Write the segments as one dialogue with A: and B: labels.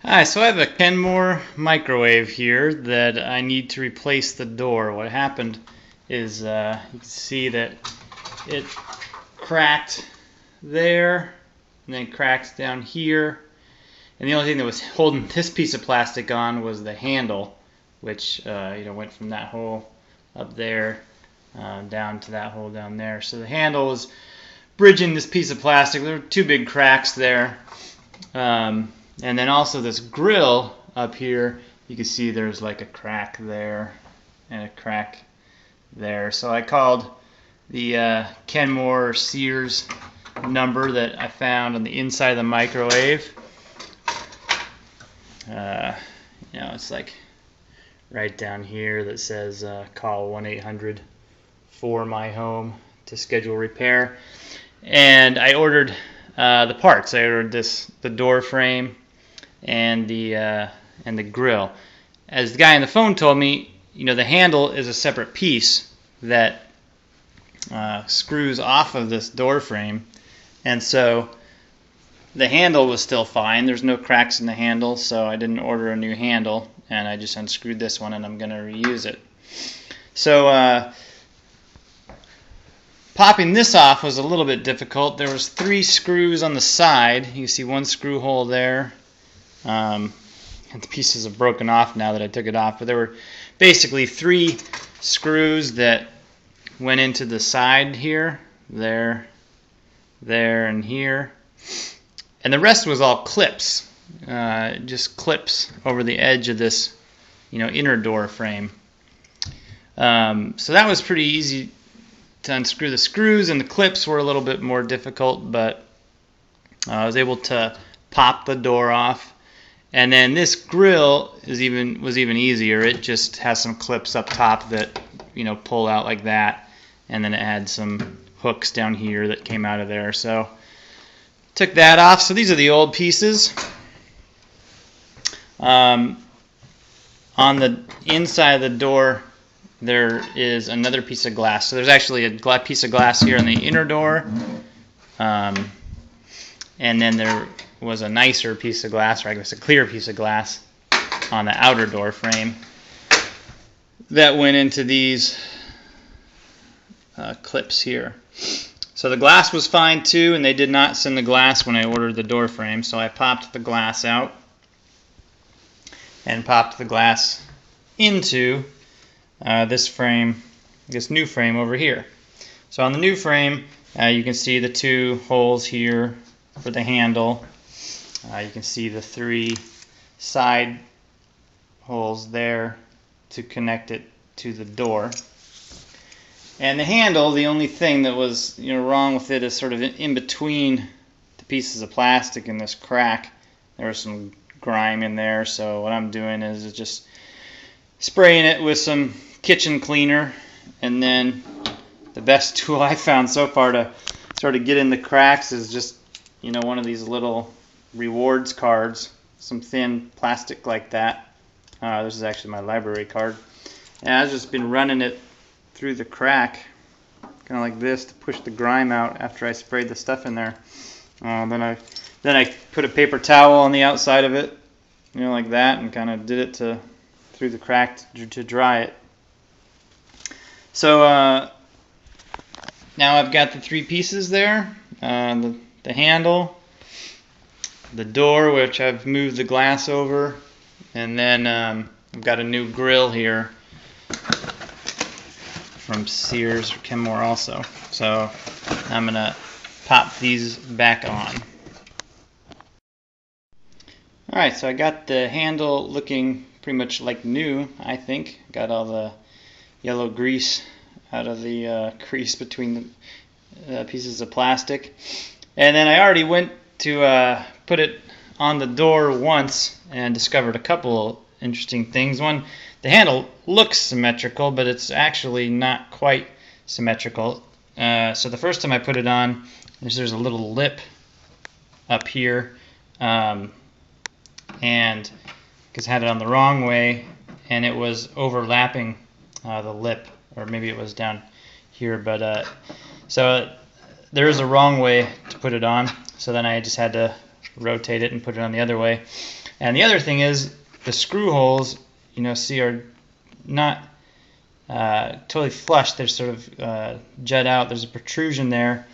A: Hi, so I have a Kenmore microwave here that I need to replace the door. What happened is you can see that it cracked there and then cracked down here. And the only thing that was holding this piece of plastic on was the handle, which went from that hole up there down to that hole down there. So the handle was bridging this piece of plastic. There were two big cracks there. And then also this grill up here, you can see there's like a crack there and a crack there. So I called the Kenmore Sears number that I found on the inside of the microwave. It's like right down here that says call 1-800-4MY-HOME to schedule repair. And I ordered the parts. I ordered the door frame and the grill. As the guy on the phone told me, the handle is a separate piece that screws off of this door frame, and so the handle was still fine. There's no cracks in the handle, so I didn't order a new handle, and I just unscrewed this one, and I'm going to reuse it. So popping this off was a little bit difficult. There was 3 screws on the side. You can see one screw hole there. And the pieces have broken off now that I took it off, but there were basically 3 screws that went into the side here, there, and here, and the rest was all clips, just clips over the edge of this, inner door frame. So that was pretty easy to unscrew. The screws and the clips were a little bit more difficult, but I was able to pop the door off. And then this grill was even easier. It just has some clips up top that pull out like that, and then it had some hooks down here that came out of there. So took that off. So these are the old pieces. On the inside of the door, there is another piece of glass. So there's actually a piece of glass here on the inner door, and then there was a nicer piece of glass, or I guess a clear piece of glass, on the outer door frame that went into these clips here. So the glass was fine too, and they did not send the glass when I ordered the door frame, so I popped the glass out and popped the glass into this frame, this new frame over here. So on the new frame, you can see the 2 holes here for the handle. You can see the 3 side holes there to connect it to the door. And the handle, the only thing that was wrong with it is sort of in between the pieces of plastic in this crack. There was some grime in there, so what I'm doing is just spraying it with some kitchen cleaner, and then the best tool I found so far to sort of get in the cracks is just one of these little rewards cards, some thin plastic like that. This is actually my library card, and I've just been running it through the crack kind of like this to push the grime out after I sprayed the stuff in there. Then I put a paper towel on the outside of it, like that, and kind of did it through the crack to dry it. So now I've got the 3 pieces there, the handle, the door, which I've moved the glass over, and then I've got a new grill here from Sears or Kenmore also. So I'm gonna pop these back on. Alright, so I got the handle looking pretty much like new, I think. Got all the yellow grease out of the crease between the pieces of plastic. And then I already went to put it on the door once and discovered a couple interesting things. One, the handle looks symmetrical, but it's actually not quite symmetrical. So the first time I put it on, there's a little lip up here, and because I had it on the wrong way, and it was overlapping the lip, or maybe it was down here, but so there is a wrong way to put it on, so then I just had to rotate it and put it on the other way. And the other thing is the screw holes, see are not totally flush. They're sort of jut out. There's a protrusion there,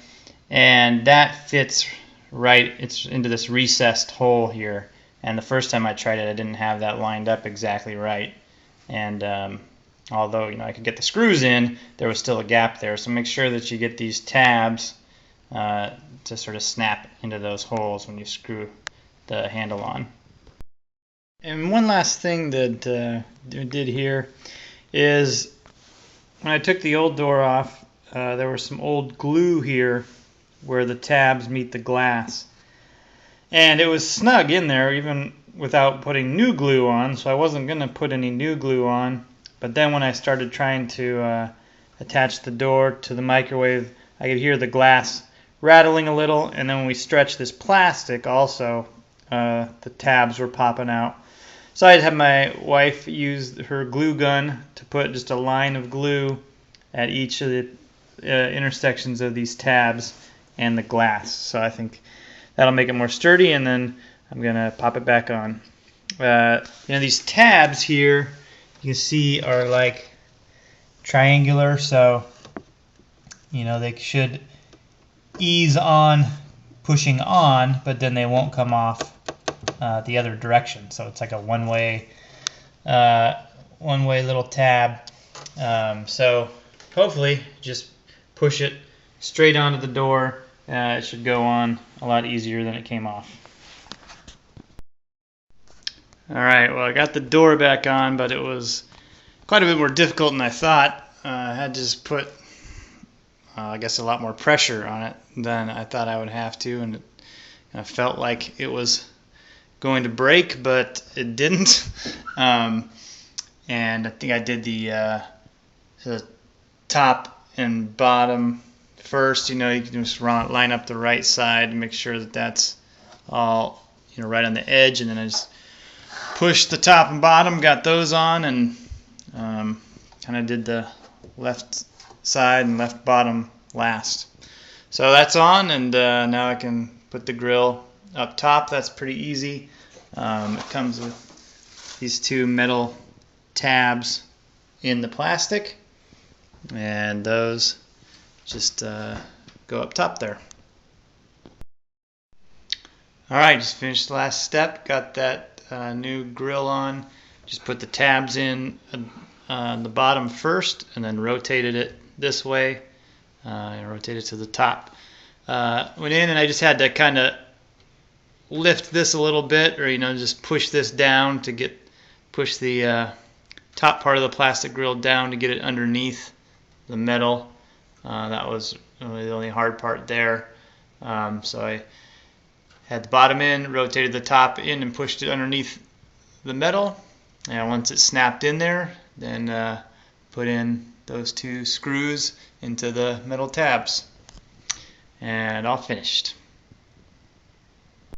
A: and that fits right. It's into this recessed hole here. And the first time I tried it, I didn't have that lined up exactly right. And although I could get the screws in, there was still a gap there. So make sure that you get these tabs to sort of snap into those holes when you screw the handle on. And one last thing that we did here is when I took the old door off, there was some old glue here where the tabs meet the glass. And it was snug in there even without putting new glue on, so I wasn't going to put any new glue on. But then when I started trying to attach the door to the microwave, I could hear the glass rattling a little, and then when we stretched this plastic also, the tabs were popping out. So I had my wife use her glue gun to put just a line of glue at each of the intersections of these tabs and the glass. So I think that'll make it more sturdy, and then I'm going to pop it back on. These tabs here, you can see, are like triangular, so they should ease on pushing on, but then they won't come off the other direction. So it's like a one-way little tab. So hopefully just push it straight onto the door. It should go on a lot easier than it came off. Alright, well, I got the door back on, but it was quite a bit more difficult than I thought. I had to just put, I guess, a lot more pressure on it than I thought I would have to, and it felt like it was going to break, but it didn't. And I think I did the top and bottom first. You can just line up the right side and make sure that that's all right on the edge, and then I just pushed the top and bottom, got those on, and kind of did the left side and left bottom last. So that's on, and now I can put the grill up top. That's pretty easy. It comes with these two metal tabs in the plastic, and those just go up top there. Alright, just finished the last step. Got that new grill on. Just put the tabs in on the bottom first, and then rotated it this way. And rotated to the top. Went in, and I just had to kind of lift this a little bit, or just push this down to push the top part of the plastic grill down to get it underneath the metal. That was really the only hard part there. So I had the bottom in, rotated the top in, and pushed it underneath the metal. And once it snapped in there, then put in those two screws into the metal tabs. And all finished.